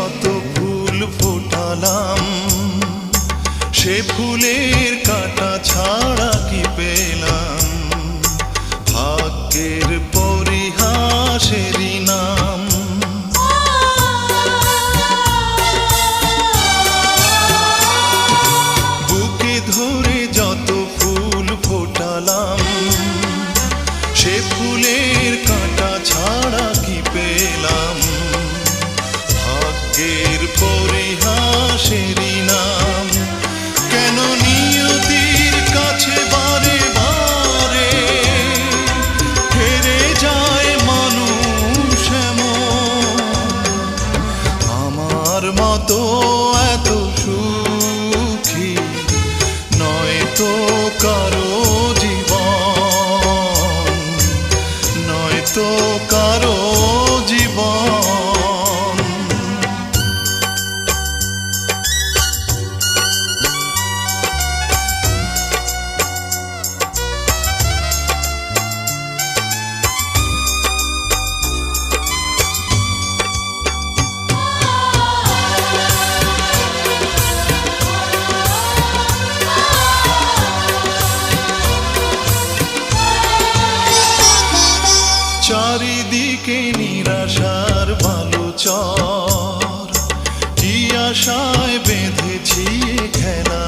যত ফুল ফোটালাম, সে ফুলের কাঁটা ছাড়া কি পেলাম? ভাগ্যের পরিহাসেরই নাম। বুকে ধরে যত ফুল ফোটালাম, সে ফুলের কাঁটা ছাড়া কি পেলাম? ভাগ্যের পরিহাসেরই নাম। কেন নিয়তির কাছে বারে বারে হেরে যায় মানুষ এমন? আমার মতো এত সুখী নয় তো কারো জীবন, নয় তো কারো জীবন। চারিদিকে নিরাশার ভালো চর, কি আশায় বেঁধেছি খেলা।